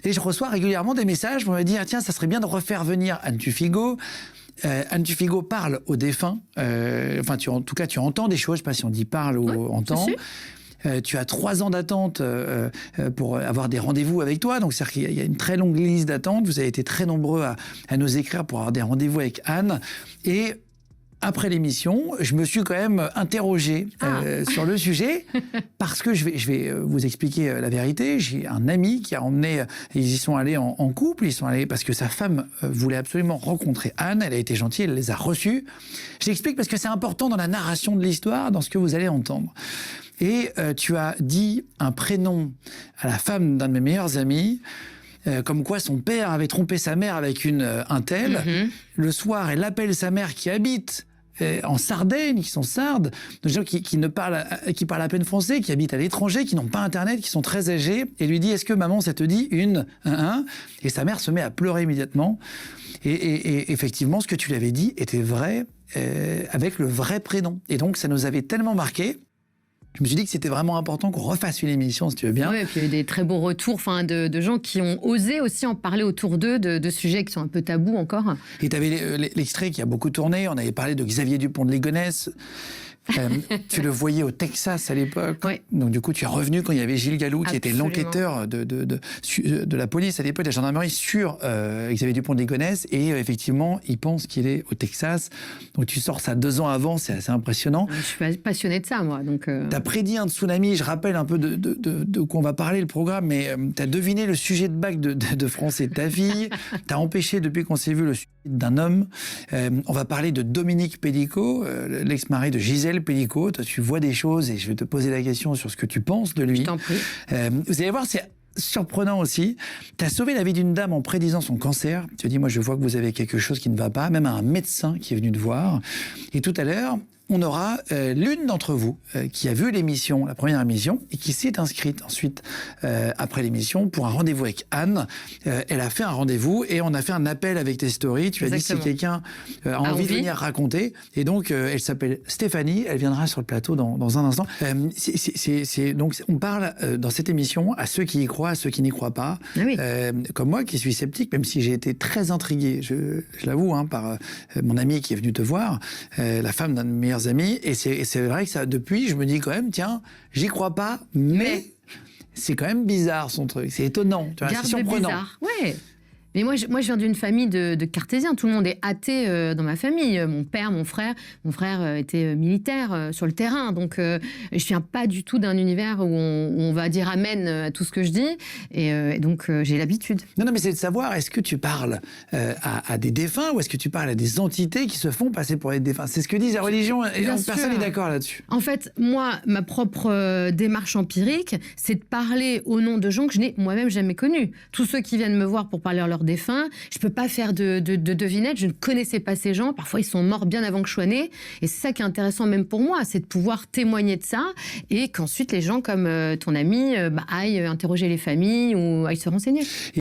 Et je reçois régulièrement des messages pour me dire, tiens, ça serait bien de refaire venir Anne Tuffigo. Anne Tuffigo parle aux défunts. En tout cas, tu entends des choses. Je ne sais pas si on dit parle ou entend. Tu as 3 ans d'attente pour avoir des rendez-vous avec toi. Donc, c'est-à-dire qu'il y a une très longue liste d'attente. Vous avez été très nombreux à nous écrire pour avoir des rendez-vous avec Anne. Et après l'émission, je me suis quand même interrogé sur le sujet parce que je vais vous expliquer la vérité. J'ai un ami qui a emmené, ils y sont allés en couple, ils sont allés parce que sa femme voulait absolument rencontrer Anne. Elle a été gentille, elle les a reçus. J'explique parce que c'est important dans la narration de l'histoire, dans ce que vous allez entendre. Et tu as dit un prénom à la femme d'un de mes meilleurs amis. Comme quoi son père avait trompé sa mère avec un tel. Le soir, elle appelle sa mère qui habite en Sardaigne, qui sont sardes, des gens qui parlent à peine français, qui habitent à l'étranger, qui n'ont pas Internet, qui sont très âgés, et lui dit, est-ce que maman, ça te dit Et sa mère se met à pleurer immédiatement. Et effectivement, ce que tu lui avais dit était vrai, avec le vrai prénom. Et donc, ça nous avait tellement marqué. Je me suis dit que c'était vraiment important qu'on refasse une émission, si tu veux bien. Oui, et puis il y a eu des très beaux retours de gens qui ont osé aussi en parler autour d'eux, de sujets qui sont un peu tabous encore. Et tu avais l'extrait qui a beaucoup tourné. On avait parlé de Xavier Dupont de Ligonnès. Tu le voyais au Texas à l'époque. Oui. Donc du coup, tu es revenu quand il y avait Gilles Gallou, qui était l'enquêteur de la police à l'époque, de la gendarmerie, sur Xavier Dupont de Ligonnès. Et effectivement, il pense qu'il est au Texas. Donc tu sors ça 2 ans avant, c'est assez impressionnant. Je suis passionnée de ça, moi. Tu as prédit un tsunami. Je rappelle un peu de quoi on va parler, le programme, mais tu as deviné le sujet de bac de français de ta fille. Tu as empêché, depuis qu'on s'est vu, le suicide d'un homme. On va parler de Dominique Pellicot, l'ex-mari de Gisèle Pellicot. Toi, tu vois des choses et je vais te poser la question sur ce que tu penses de lui. Je t'en prie. Vous allez voir, c'est surprenant aussi. Tu as sauvé la vie d'une dame en prédisant son cancer. Tu te dis, moi, je vois que vous avez quelque chose qui ne va pas, même un médecin qui est venu te voir. Et tout à l'heure, on aura l'une d'entre vous qui a vu l'émission, la première émission, et qui s'est inscrite ensuite, après l'émission, pour un rendez-vous avec Anne. Elle a fait un rendez-vous et on a fait un appel avec tes stories. Tu as dit si quelqu'un a envie de venir raconter. Et donc, elle s'appelle Stéphanie. Elle viendra sur le plateau dans un instant. Donc, on parle dans cette émission à ceux qui y croient, à ceux qui n'y croient pas. Ah oui. Comme moi, qui suis sceptique, même si j'ai été très intrigué, je l'avoue, par mon ami qui est venu te voir, la femme d'un de mes meilleurs amis, et c'est vrai que ça, depuis, je me dis quand même, tiens, j'y crois pas, mais c'est quand même bizarre son truc, c'est étonnant, c'est surprenant. Ouais. Mais moi, je viens d'une famille de cartésiens. Tout le monde est athée dans ma famille. Mon père, mon frère était militaire sur le terrain. Donc, je viens pas du tout d'un univers où on va dire amen à tout ce que je dis. Et donc, j'ai l'habitude. Non, mais c'est de savoir, est-ce que tu parles à des défunts ou est-ce que tu parles à des entités qui se font passer pour être défunts? C'est ce que disent la religion et personne n'est d'accord là-dessus. En fait, moi, ma propre démarche empirique, c'est de parler au nom de gens que je n'ai moi-même jamais connus. Tous ceux qui viennent me voir pour parler à leurs défunts, je peux pas faire de devinettes, je ne connaissais pas ces gens, parfois ils sont morts bien avant que je sois née, et c'est ça qui est intéressant même pour moi, c'est de pouvoir témoigner de ça, et qu'ensuite les gens comme ton ami aillent interroger les familles ou aillent se renseigner.